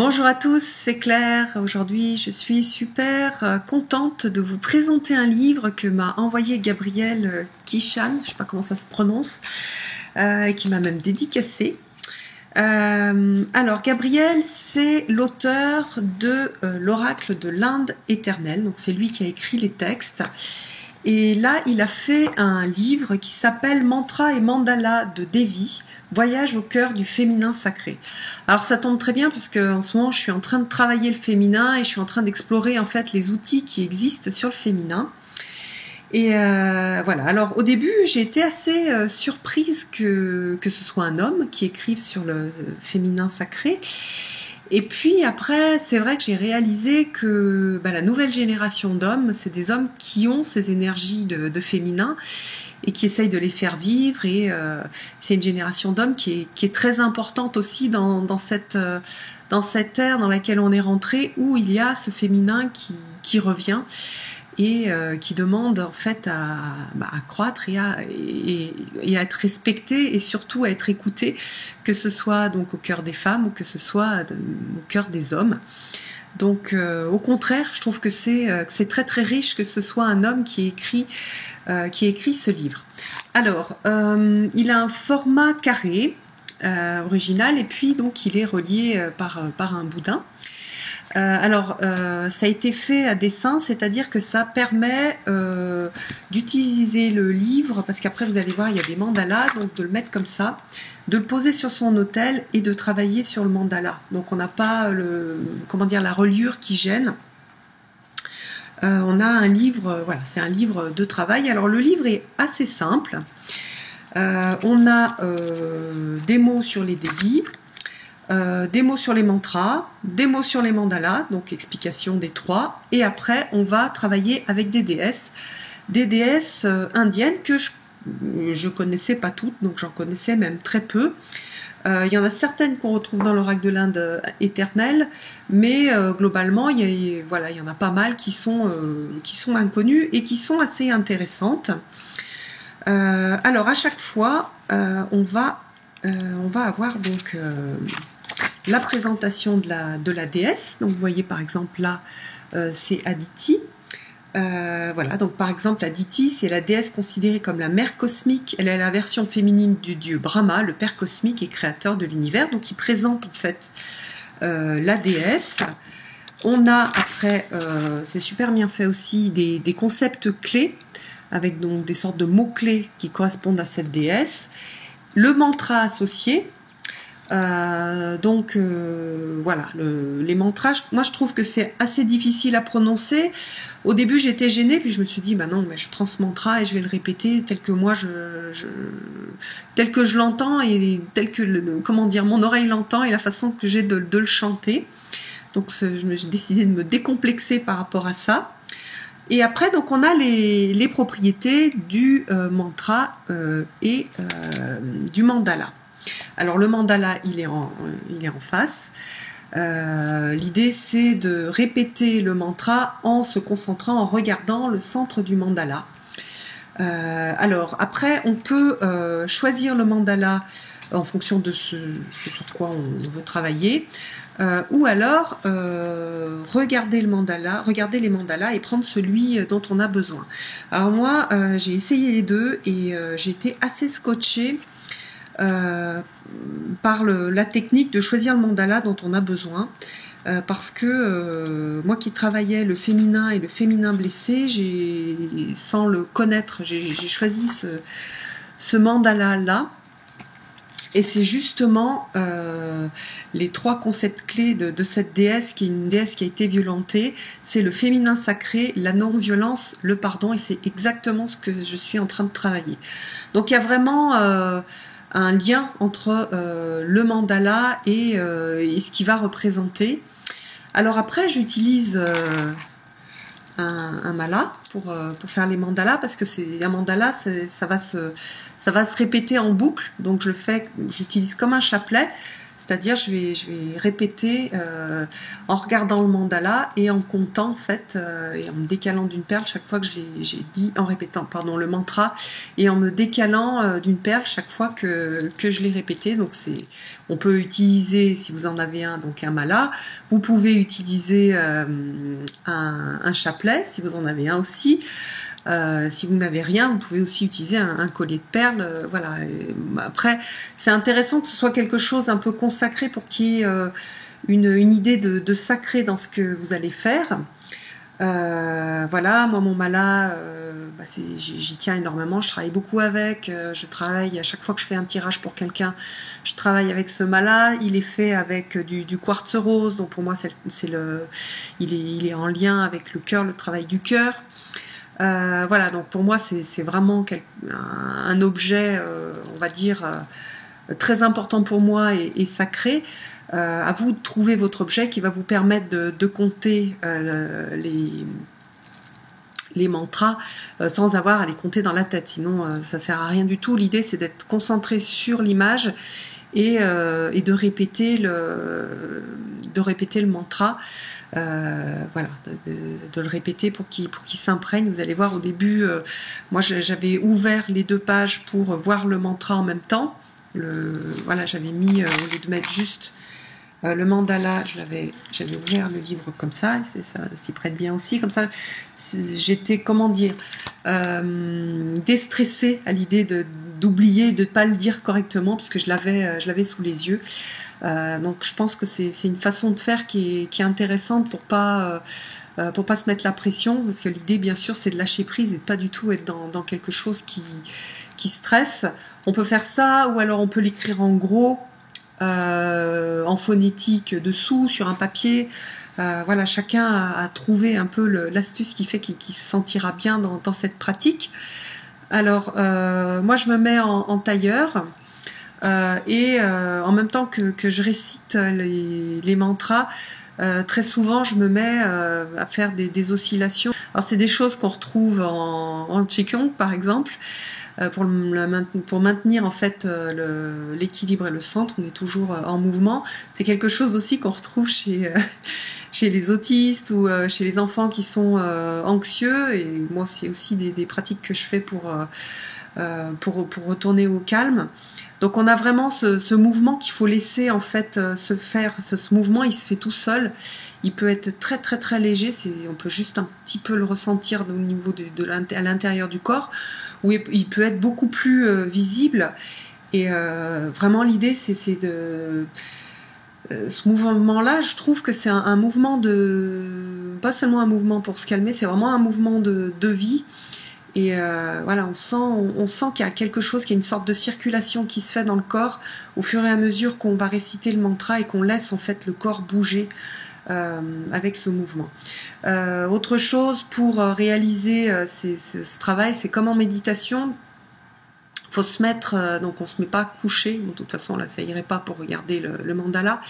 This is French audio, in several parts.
Bonjour à tous, c'est Claire. Aujourd'hui, je suis super contente de vous présenter un livre que m'a envoyé Gabrielle Kishan, je ne sais pas comment ça se prononce, et qui m'a même dédicacé. Alors, Gabriel, c'est l'auteur de l'Oracle de l'Inde éternelle, donc c'est lui qui a écrit les textes. Et là, il a fait un livre qui s'appelle Mantra et Mandala de Devi, Voyage au cœur du féminin sacré. Alors ça tombe très bien parce que en ce moment je suis en train de travailler le féminin et je suis en train d'explorer en fait les outils qui existent sur le féminin. Et voilà. Alors au début j'ai été assez surprise que ce soit un homme qui écrive sur le féminin sacré. Et puis après, c'est vrai que j'ai réalisé que la nouvelle génération d'hommes, c'est des hommes qui ont ces énergies de féminin et qui essayent de les faire vivre. Et c'est une génération d'hommes qui est très importante aussi dans cette ère dans laquelle on est rentré, où il y a ce féminin qui revient et qui demande en fait à croître et à être respecté et surtout à être écouté, que ce soit donc au cœur des femmes ou que ce soit au cœur des hommes. Donc au contraire, je trouve que c'est très très riche que ce soit un homme qui écrit ce livre. Alors, il a un format carré original et puis donc il est relié par un boudin. Ça a été fait à dessin, c'est-à-dire que ça permet d'utiliser le livre, parce qu'après vous allez voir, il y a des mandalas, donc de le mettre comme ça, de le poser sur son autel et de travailler sur le mandala. Donc on n'a pas la reliure qui gêne. On a un livre, voilà, c'est un livre de travail. Alors le livre est assez simple. On a des mots sur les dévis, des mots sur les mantras, des mots sur les mandalas, donc explication des trois, et après on va travailler avec des déesses indiennes que je connaissais pas toutes, donc j'en connaissais même très peu. Il y en a certaines qu'on retrouve dans l'Oracle de l'Inde éternelle, mais globalement il y en a pas mal qui sont inconnues et qui sont assez intéressantes. Alors à chaque fois on va avoir donc la présentation de la déesse. Donc vous voyez par exemple là c'est Aditi. Voilà, donc par exemple Aditi, c'est la déesse considérée comme la mère cosmique. Elle est la version féminine du dieu Brahma, le père cosmique et créateur de l'univers. Donc il présente en fait la déesse. On a après, c'est super bien fait aussi, des concepts clés avec donc des sortes de mots-clés qui correspondent à cette déesse. Le mantra associé. Voilà, les mantras, moi je trouve que c'est assez difficile à prononcer. Au début j'étais gênée, puis je me suis dit non, mais je prends ce mantra et je vais le répéter tel que moi tel que je l'entends et tel que mon oreille l'entend et la façon que j'ai de le chanter. Donc j'ai décidé de me décomplexer par rapport à ça. Et après, donc, on a les propriétés du mantra et du mandala. Alors, le mandala, il est en face. L'idée, c'est de répéter le mantra en se concentrant, en regardant le centre du mandala. Alors, après, on peut choisir le mandala en fonction de ce sur quoi on veut travailler, ou alors regarder les mandalas et prendre celui dont on a besoin. Alors moi, j'ai essayé les deux et j'ai été assez scotchée par la technique de choisir le mandala dont on a besoin, parce que moi qui travaillais le féminin et le féminin blessé, sans le connaître, j'ai choisi ce mandala-là. Et c'est justement les trois concepts clés de cette déesse, qui est une déesse qui a été violentée. C'est le féminin sacré, la non-violence, le pardon, et c'est exactement ce que je suis en train de travailler. Donc il y a vraiment un lien entre le mandala et ce qu'il va représenter. Alors après, j'utilise un mala pour faire les mandalas, parce que c'est un mandala, ça va se répéter en boucle, donc j'utilise comme un chapelet. c'est-à-dire je vais répéter en regardant le mandala et en comptant en fait, et en me décalant d'une perle chaque fois que j'ai dit, en répétant pardon le mantra, et en me décalant d'une perle chaque fois que je l'ai répété. Donc on peut utiliser, si vous en avez un, donc un mala, vous pouvez utiliser un chapelet si vous en avez un aussi. Si vous n'avez rien, vous pouvez aussi utiliser un collier de perles. Voilà. Et après, c'est intéressant que ce soit quelque chose un peu consacré pour qu'il y ait une idée de sacré dans ce que vous allez faire. Voilà, moi mon mala, j'y tiens énormément, je travaille beaucoup avec, je travaille à chaque fois que je fais un tirage pour quelqu'un, je travaille avec ce mala, il est fait avec du quartz rose, donc pour moi il est en lien avec le cœur, le travail du cœur. Voilà, donc pour moi c'est vraiment un objet, on va dire, très important pour moi et sacré. À vous de trouver votre objet qui va vous permettre de compter les mantras sans avoir à les compter dans la tête, sinon ça sert à rien du tout. L'idée c'est d'être concentré sur l'image et de répéter le mantra, voilà, de le répéter pour qu'il s'imprègne. Vous allez voir au début, moi j'avais ouvert les 2 pages pour voir le mantra en même temps. Voilà, j'avais mis, au lieu de mettre juste le mandala, j'avais ouvert le livre comme ça s'y prête bien aussi, comme ça j'étais, comment dire, déstressée à l'idée d'oublier, de ne pas le dire correctement, parce que je l'avais sous les yeux. Donc je pense que c'est une façon de faire qui est intéressante pour pas se mettre la pression, parce que l'idée bien sûr c'est de lâcher prise et de pas du tout être dans quelque chose qui stresse. On peut faire ça, ou alors on peut l'écrire en gros, en phonétique dessous, sur un papier. Voilà, chacun a trouvé un peu l'astuce qui fait qu'il se sentira bien dans cette pratique. Alors, moi je me mets en tailleur, et en même temps que je récite les mantras, très souvent je me mets à faire des oscillations. Alors c'est des choses qu'on retrouve en Qigong par exemple, pour maintenir en fait l'équilibre et le centre. On est toujours en mouvement. C'est quelque chose aussi qu'on retrouve chez les autistes ou chez les enfants qui sont anxieux, et moi c'est aussi des pratiques que je fais pour retourner au calme. Donc on a vraiment ce mouvement qu'il faut laisser en fait se faire. Ce mouvement il se fait tout seul. Il peut être très très très léger. On peut juste un petit peu le ressentir au niveau à l'intérieur du corps, où il peut être beaucoup plus visible. Et vraiment l'idée c'est de ce mouvement-là, je trouve que c'est un mouvement pas seulement un mouvement pour se calmer, c'est vraiment un mouvement de vie. Et voilà, on sent qu'il y a quelque chose, qu'il y a une sorte de circulation qui se fait dans le corps au fur et à mesure qu'on va réciter le mantra et qu'on laisse en fait le corps bouger avec ce mouvement. Autre chose pour réaliser ce travail, c'est comme en méditation. Il faut se mettre, donc on se met pas couché, bon, de toute façon là ça irait pas pour regarder le mandala,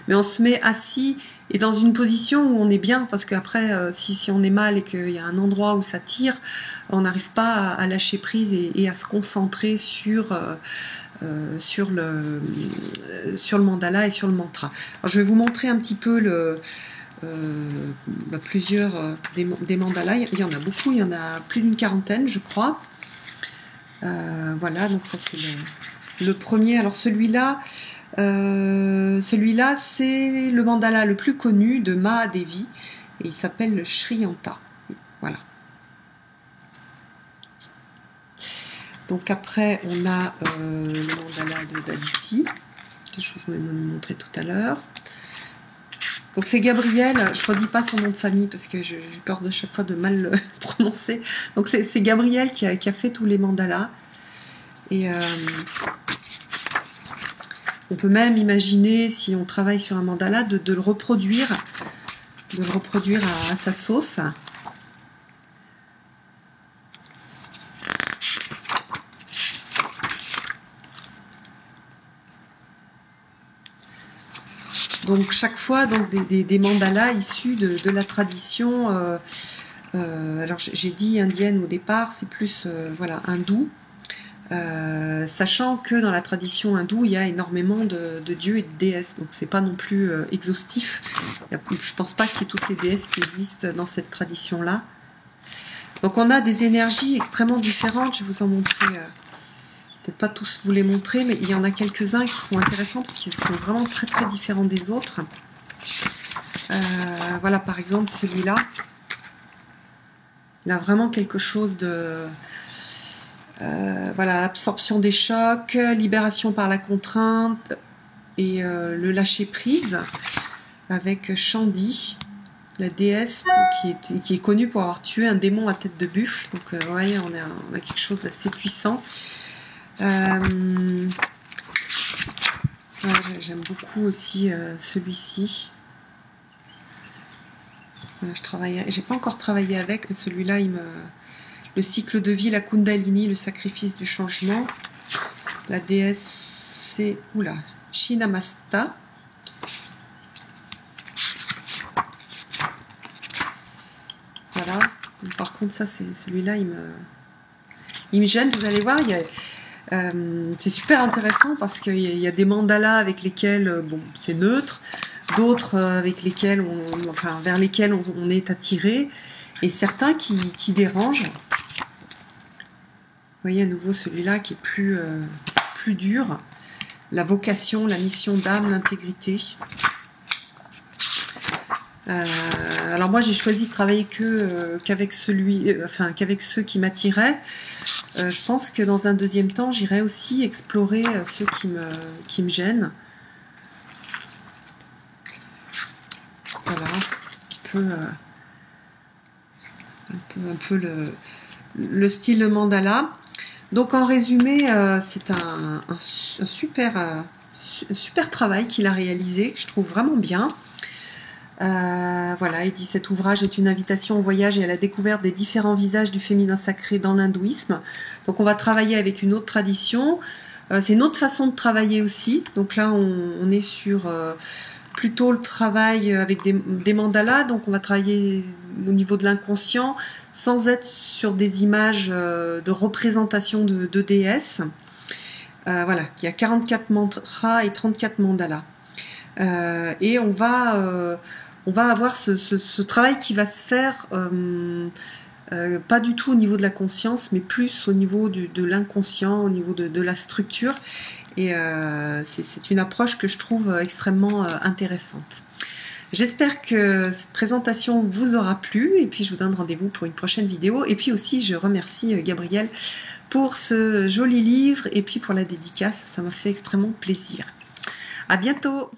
mais on se met assis et dans une position où on est bien, parce qu'après si on est mal et qu'il y a un endroit où ça tire, on n'arrive pas à lâcher prise et à se concentrer sur le mandala et sur le mantra. Alors je vais vous montrer un petit peu plusieurs des mandalas. Il y en a beaucoup, il y en a plus d'une quarantaine je crois. Voilà, donc ça c'est le premier. Alors celui-là c'est le mandala le plus connu de Mahadevi et il s'appelle le Shriyanta. Voilà. Donc après on a le mandala de Daditi, que je vous ai montré tout à l'heure. Donc c'est Gabriel, je ne redis pas son nom de famille parce que j'ai peur de chaque fois de mal le prononcer. Donc c'est Gabriel qui a fait tous les mandalas. Et on peut même imaginer, si on travaille sur un mandala, de le reproduire à sa sauce. Donc chaque fois des mandalas issus de la tradition, alors j'ai dit indienne au départ, c'est plus voilà, hindou. Sachant que dans la tradition hindoue, il y a énormément de dieux et de déesses, donc c'est pas non plus exhaustif. Je pense pas qu'il y ait toutes les déesses qui existent dans cette tradition-là. Donc on a des énergies extrêmement différentes. Je vais vous en montrer, peut-être pas tous vous les montrer, mais il y en a quelques-uns qui sont intéressants parce qu'ils sont vraiment très très différents des autres. Voilà, par exemple celui-là. Il a vraiment quelque chose de... voilà, absorption des chocs, libération par la contrainte et le lâcher-prise avec Chandi, la déesse qui est connue pour avoir tué un démon à tête de buffle. Donc vous voyez, on a quelque chose d'assez puissant. Voilà, j'aime beaucoup aussi celui-ci. J'ai pas encore travaillé avec, mais celui-là, le cycle de vie, la Kundalini, le sacrifice du changement. La déesse, c'est Shinamasta. Voilà. Par contre, ça, c'est celui-là, il me gêne. Vous allez voir, c'est super intéressant parce qu'il y a des mandalas avec lesquels, bon, c'est neutre, d'autres avec lesquels vers lesquels on est attiré, et certains qui dérangent. Vous voyez à nouveau celui-là qui est plus dur. La vocation, la mission d'âme, l'intégrité. Alors moi j'ai choisi de travailler qu'avec qu'avec ceux qui m'attiraient. Je pense que dans un deuxième temps j'irai aussi explorer ceux qui me gênent. Voilà, un peu le style de mandala. Donc en résumé, c'est un super travail qu'il a réalisé, que je trouve vraiment bien. Voilà, il dit: cet ouvrage est une invitation au voyage et à la découverte des différents visages du féminin sacré dans l'hindouisme. Donc on va travailler avec une autre tradition. C'est une autre façon de travailler aussi. Donc là, on est sur plutôt le travail avec des mandalas. Donc on va travailler au niveau de l'inconscient sans être sur des images de représentation de déesses. Voilà, il y a 44 mantras et 34 mandalas. Et on va avoir ce travail qui va se faire pas du tout au niveau de la conscience, mais plus au niveau de l'inconscient, au niveau de la structure. Et c'est une approche que je trouve extrêmement intéressante. J'espère que cette présentation vous aura plu, et puis je vous donne rendez-vous pour une prochaine vidéo. Et puis aussi, je remercie Gabriel pour ce joli livre et puis pour la dédicace, ça m'a fait extrêmement plaisir. À bientôt!